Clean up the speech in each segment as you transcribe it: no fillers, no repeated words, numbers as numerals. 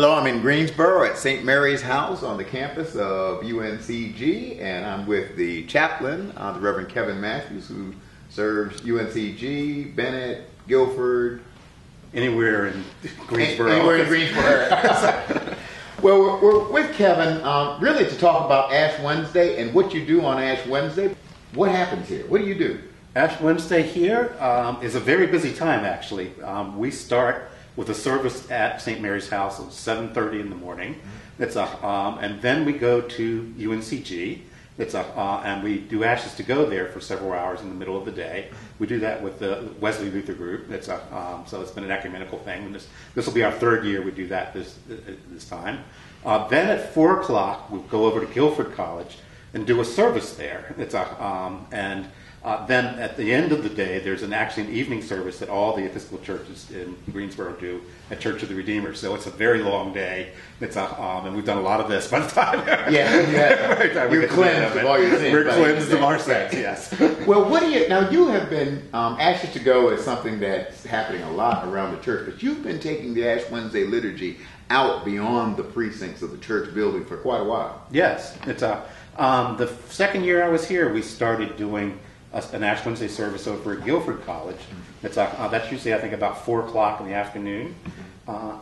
Hello, I'm in Greensboro at St. Mary's House on the campus of UNCG, and I'm with the chaplain, the Reverend Kevin Matthews, who serves UNCG, Bennett, Guilford. Anywhere in Greensboro. Anywhere in Greensboro. Well, we're with Kevin really to talk about Ash Wednesday and what you do on Ash Wednesday. What happens here? What do you do? Ash Wednesday here is a very busy time, actually. We start with a service at St. Mary's House at 7:30 in the morning. And then we go to UNCG. And we do Ashes to Go there for several hours in the middle of the day. We do that with the Wesley Luther Group. So it's been an ecumenical thing. And this will be our third year we do that this time. Then at 4 o'clock, we'll go over to Guilford College and do a service there. Then at the end of the day, there's actually an evening service that all the Episcopal churches in Greensboro do at Church of the Redeemer. So it's a very long day. And we've done a lot of this by the time. You're cleansed of all your sins. We're cleansed of our sins, yes. Well, now you have been, Ashes to Go is something that's happening a lot around the church, but you've been taking the Ash Wednesday liturgy out beyond the precincts of the church building for quite a while. Yes. The second year I was here, we started doing an Ash Wednesday service over at Guilford College. That's usually, I think, about 4 o'clock in the afternoon.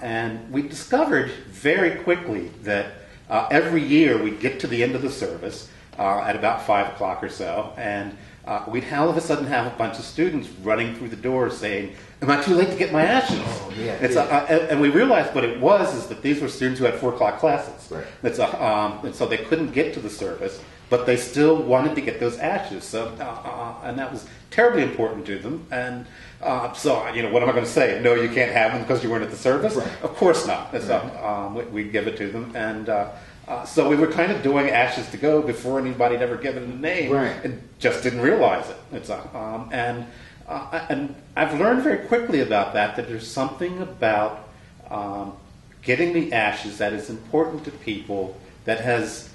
And we discovered very quickly that every year we'd get to the end of the service at about 5 o'clock or so, and we'd all of a sudden have a bunch of students running through the doors saying, "Am I too late to get my ashes?" Oh, yeah, and we realized what it was is that these were students who had 4 o'clock classes. Right. And so they couldn't get to the service, but they still wanted to get those ashes. So, and that was terribly important to them. And what am I going to say? No, you can't have them because you weren't at the service? Right. Of course not. We give it to them. And so we were kind of doing Ashes to Go before anybody had ever given it a name, right, and just didn't realize it. And I've learned very quickly about that there's something about getting the ashes that is important to people that has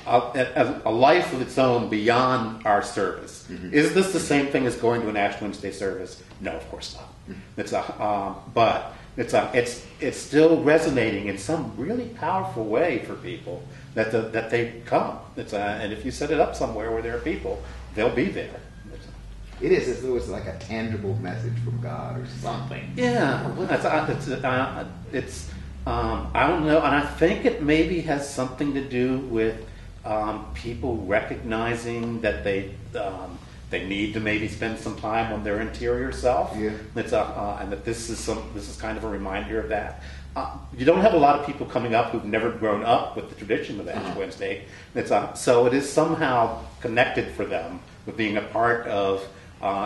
a life of its own beyond our service. Mm-hmm. Is this the same thing as going to an Ash Wednesday service? No, of course not. Mm-hmm. But it's still resonating in some really powerful way for people that they come. And if you set it up somewhere where there are people, they'll be there. It is as though it's like a tangible message from God or something. Yeah, I don't know, and I think it maybe has something to do with people recognizing that they need to maybe spend some time on their interior self. Yeah. And that this is kind of a reminder of that. You don't have a lot of people coming up who've never grown up with the tradition of Ash Wednesday. So it is somehow connected for them with being a part of.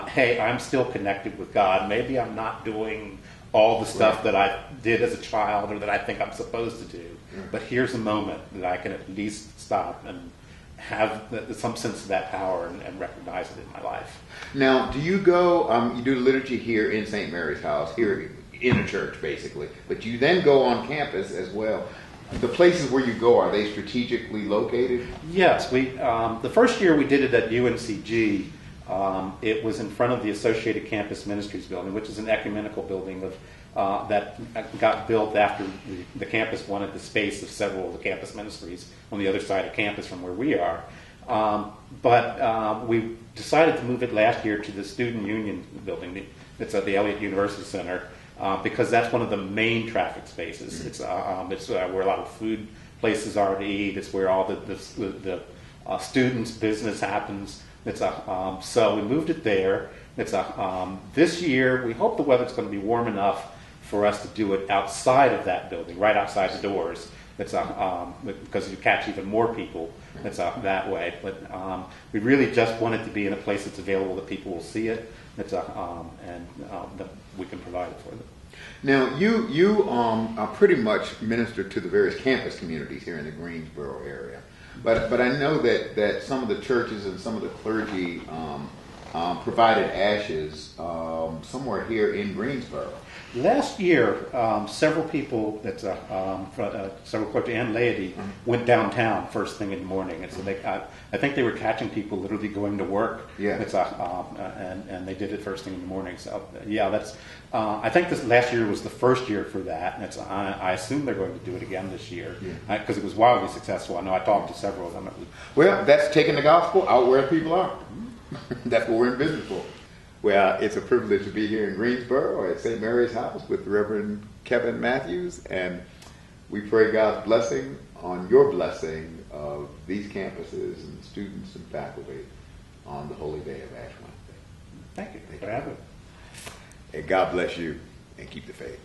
Hey, I'm still connected with God. Maybe I'm not doing all the stuff that I did as a child or that I think I'm supposed to do. But here's a moment that I can at least stop and have some sense of that power and recognize it in my life. Now, do you go, you do the liturgy here in St. Mary's House, here in a church basically, but you then go on campus as well. The places where you go, are they strategically located? Yes. The first year we did it at UNCG. It was in front of the Associated Campus Ministries building, which is an ecumenical building that got built after the campus wanted the space of several of the campus ministries on the other side of campus from where we are. But we decided to move it last year to the Student Union building. It's at the Elliott University Center because that's one of the main traffic spaces. Mm-hmm. It's where a lot of food places are to eat. It's where all the students' business happens. So we moved it there. This year, we hope the weather's going to be warm enough for us to do it outside of that building, right outside the doors. Because you catch even more people. That way. But we really just want it to be in a place that's available that people will see it. That we can provide it for them. Now, you pretty much minister to the various campus communities here in the Greensboro area. But I know that some of the churches and some of the clergy provided ashes somewhere here in Greensboro. Last year, several people, several clergy and laity, went downtown first thing in the morning, and so I think they were catching people literally going to work. Yeah. And they did it first thing in the morning. So yeah, that's. I think this last year was the first year for that, and I assume they're going to do it again this year because it was wildly successful. I know I talked to several of them. Well, that's taking the gospel out where people are. That's what we're in business for. Well, it's a privilege to be here in Greensboro at St. Mary's House with Reverend Kevin Matthews, and we pray God's blessing on your blessing of these campuses and students and faculty on the holy day of Ash Wednesday. Thank you for having me. And God bless you and keep the faith.